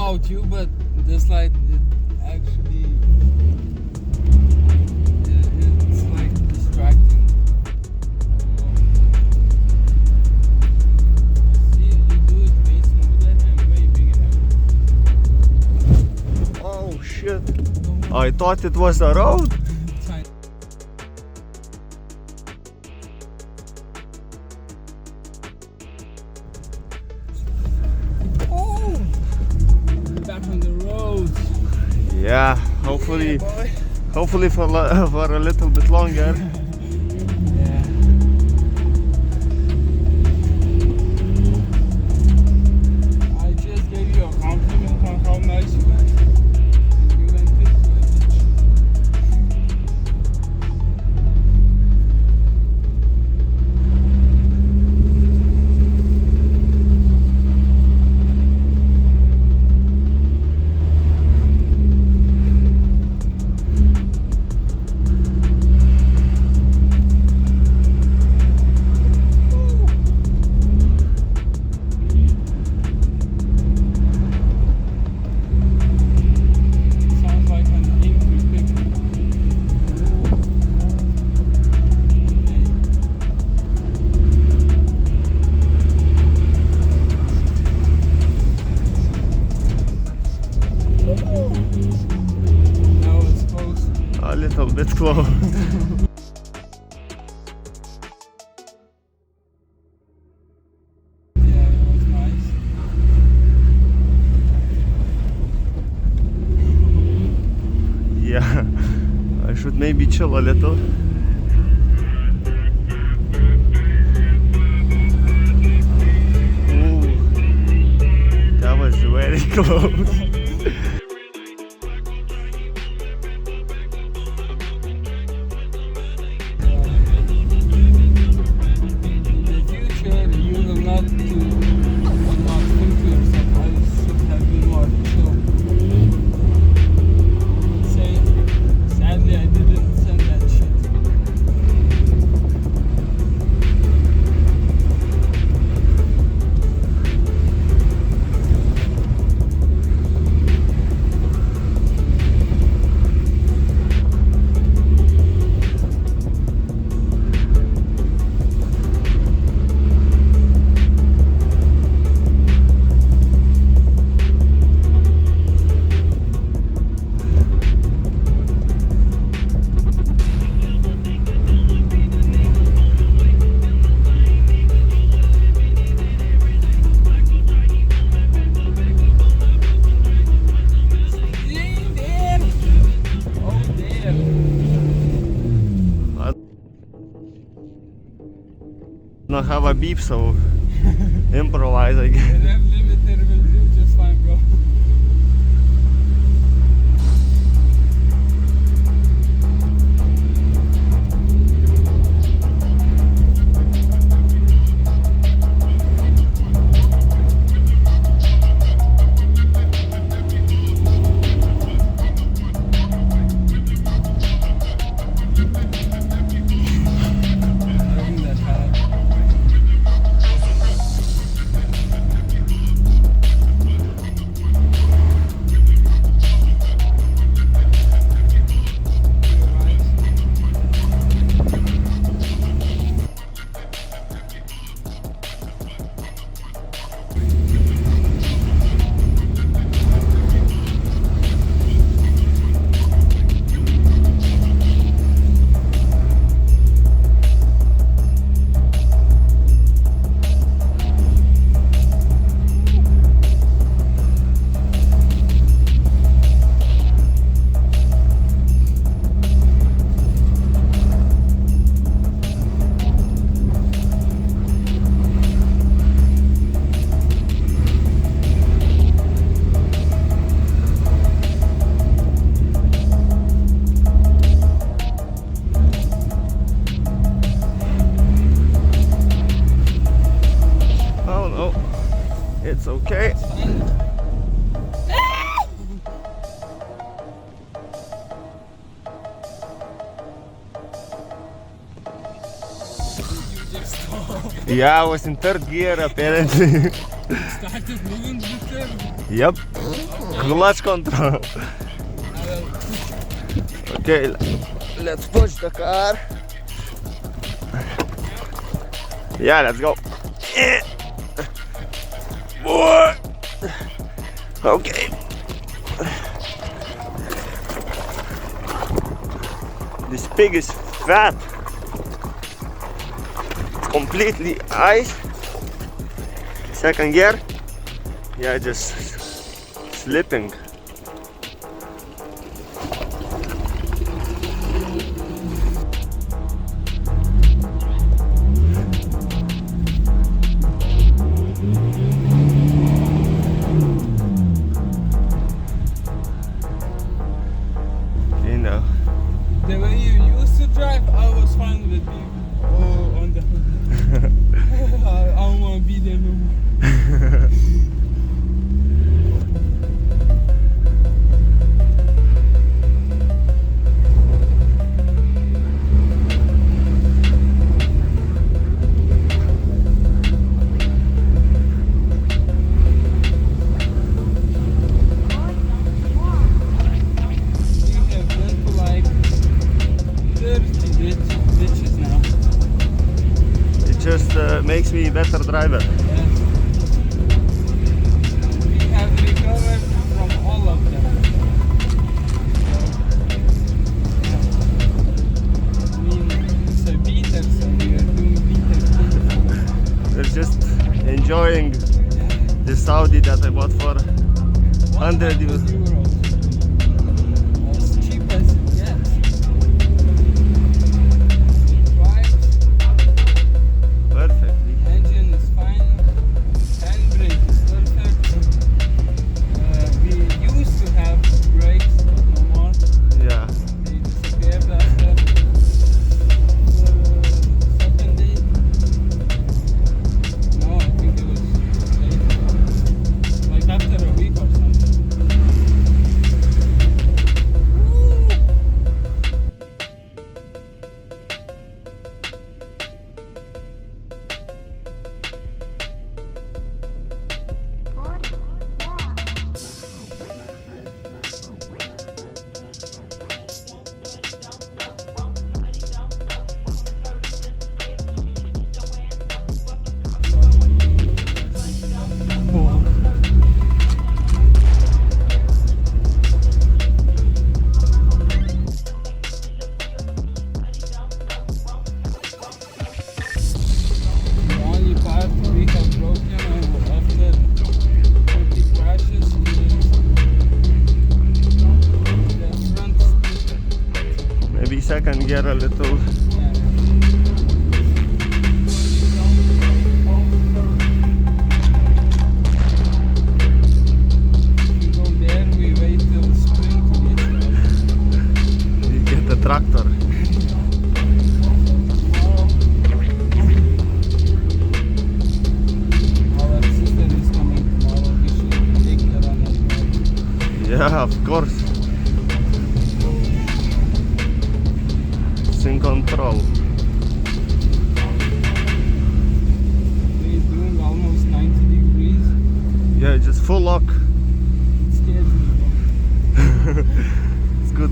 about you, but this light, it actually, it's like distracting. See, you do it way smoother and way bigger. Oh shit. I thought it was a road. Oh, back on the road. Yeah, hopefully, Yeah, boy. hopefully for a little bit longer. Yeah. I just gave you a compliment on how nice you went. You went into a ditch. Sounds like an angry picnic. Now it's close. A little bit close. Yeah, it was nice. Yeah, I should maybe chill a little. Ooh, that was very close. In the future, you will not think to yourself, I should have been more chill. Say, sadly, I didn't send that shit. There! Oh, there! I don't have a beep, so improvise, I The guess. rev limiter will do just fine, bro. Isn't that hard? Oh no, it's okay. You just stop. Yeah, I was in third gear apparently. Start Moving better. Yep. Clutch control. Okay, let's push the car. Yeah, let's go. Okay. This pig is fat. It's completely ice. Second gear. Yeah, just slipping. You know. The way you used to drive, I was fine with you. Oh, on the hood. I don't want to be there no more. Makes me a better driver. Yes. We have recovered from all of them. I mean, it's a beater, so we are doing beater things. We're just enjoying this Audi that I bought for 100 euros. As cheap as it gets. Perfect. Engine is fine, handbrake is perfect. We used to have brakes, but no more. Yeah. They disappeared after the second day. No, I think it was later. Like after a week or something. Second gear a little. We go there, we wait till spring to get started. You get the tractor. Our sister is coming tomorrow, we should take her on a drive. Yeah, of course. In control. We're doing almost 90 degrees. Yeah, just full lock. It scares me, bro. It's good.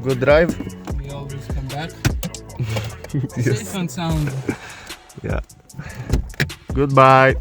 Good drive. We always come back. Yes. Safe and sound. Yeah. Goodbye.